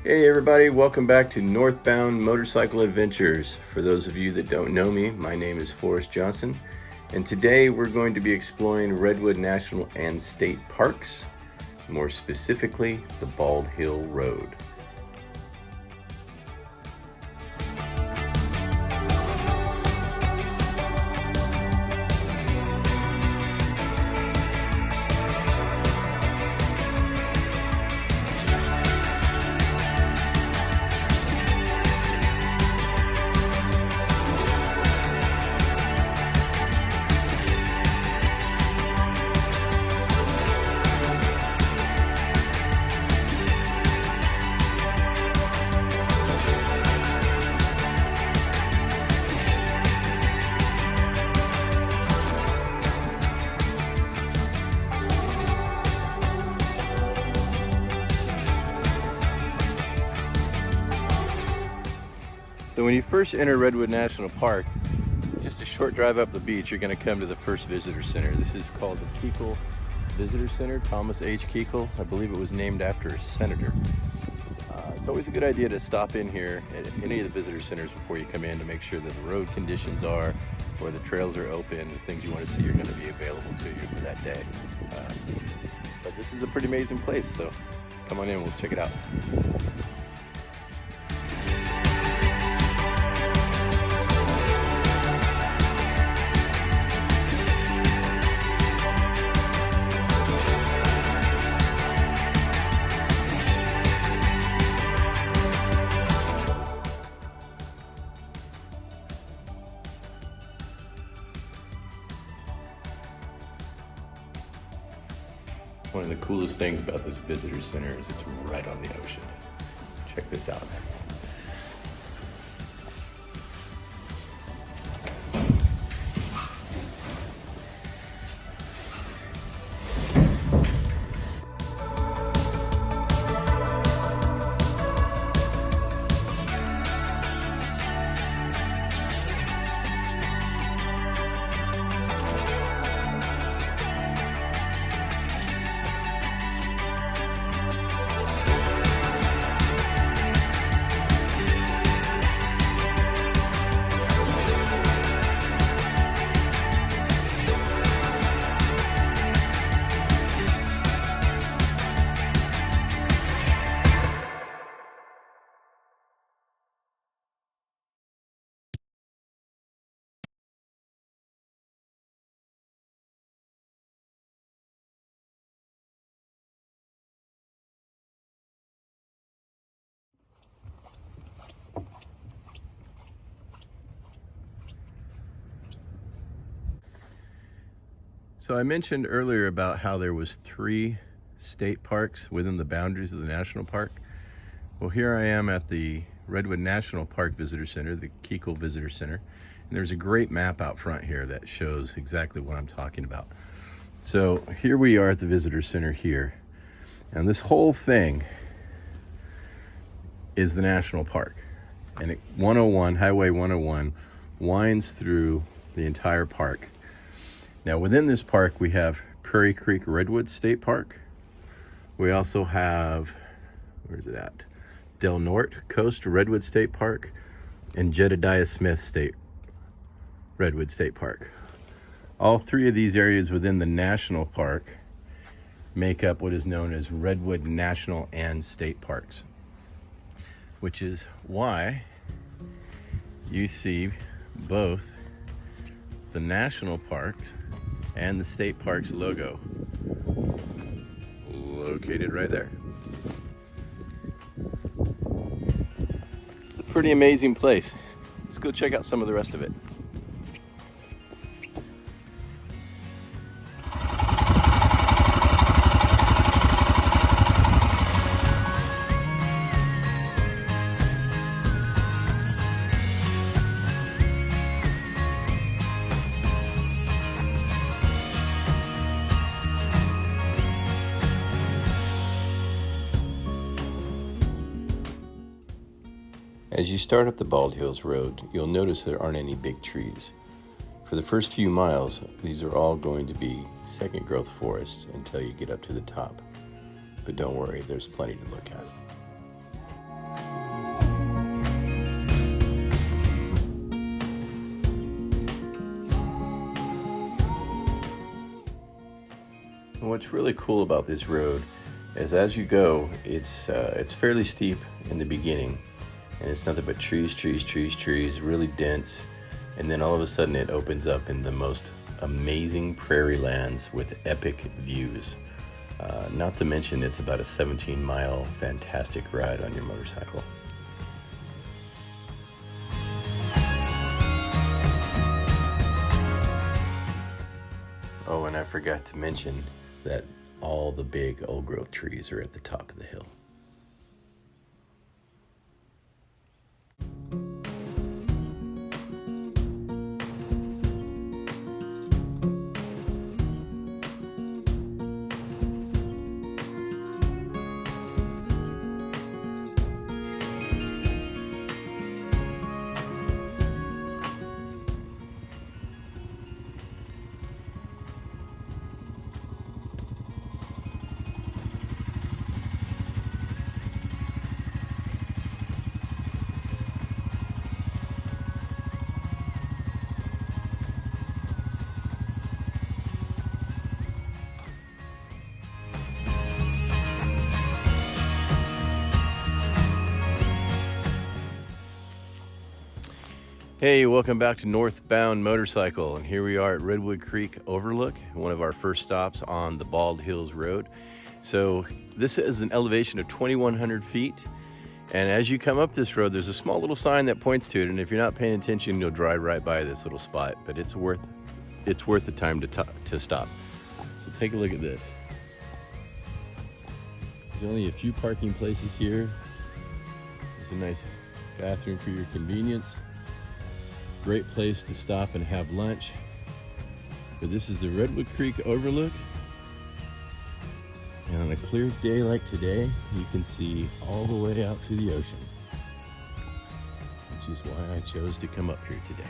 Hey everybody, welcome back to Northbound Motorcycle Adventures. For those of you that don't know me, my name is Forrest Johnson, and today we're going to be exploring Redwood National and State Parks, more specifically the Bald Hill Road. So when you first enter Redwood National Park, just a short drive up the beach, you're going to come to the first visitor center. This is called the Kuechel Visitor Center, Thomas H. Kuechel. I believe it was named after a senator. It's always a good idea to stop in here at any of the visitor centers before you come in to make sure that the road conditions are, or the trails are open, the things you want to see are going to be available to you for that day. But this is a pretty amazing place, so come on in, let's check it out. One of the coolest things about this visitor center is it's right on the ocean. Check this out. So I mentioned earlier about how there was 3 state parks within the boundaries of the national park. Well, here I am at the Redwood National Park Visitor Center, the Kuechel Visitor Center, and there's a great map out front here that shows exactly what I'm talking about. So here we are at the Visitor Center here, and this whole thing is the national park, and Highway 101 winds through the entire park. Now within this park we have Prairie Creek Redwoods State Park. We also have, where's it at? Del Norte Coast Redwood State Park and Jedediah Smith Redwood State Park. All 3 of these areas within the national park make up what is known as Redwood National and State Parks, which is why you see both the national parks and the state parks logo located right there. It's a pretty amazing place. Let's go check out some of the rest of it. As you start up the Bald Hills Road, you'll notice there aren't any big trees. For the first few miles, these are all going to be second growth forests until you get up to the top. But don't worry, there's plenty to look at. what's really cool about this road is as you go, it's fairly steep in the beginning, and it's nothing but trees, really dense, and then all of a sudden it opens up in the most amazing prairie lands with epic views. Not to mention it's about a 17-mile fantastic ride on your motorcycle. Oh, and I forgot to mention that all the big old growth trees are at the top of the hill. Hey, welcome back to Northbound Motorcycle, and here we are at Redwood Creek Overlook, one of our first stops on the Bald Hills Road. So this is an elevation of 2,100 feet, and as you come up this road, there's a small little sign that points to it, and if you're not paying attention, you'll drive right by this little spot, but it's worth the time to stop. So take a look at this. There's only a few parking places here. There's a nice bathroom for your convenience. Great place to stop and have lunch. But this is the Redwood Creek Overlook. And on a clear day like today, you can see all the way out to the ocean, which is why I chose to come up here today.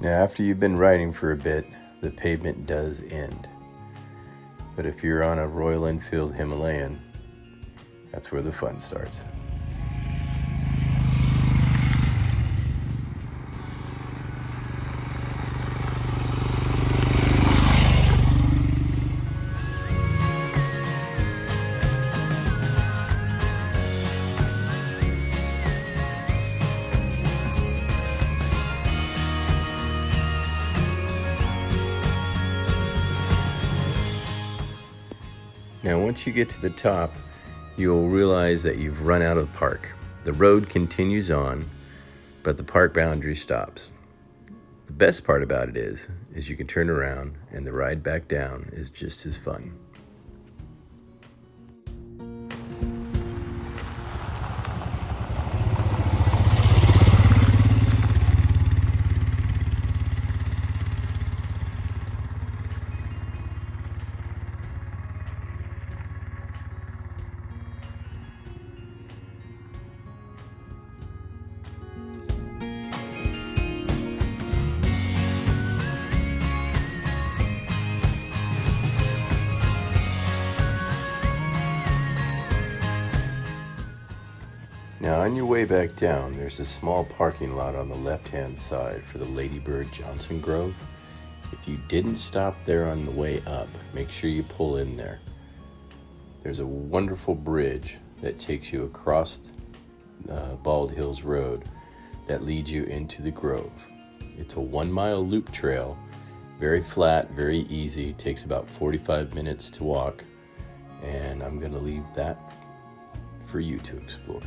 Now, after you've been riding for a bit, the pavement does end. But if you're on a Royal Enfield Himalayan, that's where the fun starts. Now, once you get to the top, you'll realize that you've run out of the park. The road continues on, but the park boundary stops. The best part about it is you can turn around and the ride back down is just as fun. Now, on your way back down, there's a small parking lot on the left-hand side for the Ladybird Johnson Grove. If you didn't stop there on the way up, make sure you pull in there. There's a wonderful bridge that takes you across Bald Hills Road that leads you into the Grove. It's a 1-mile loop trail Very flat, very easy, takes about 45 minutes to walk, and I'm going to leave that for you to explore.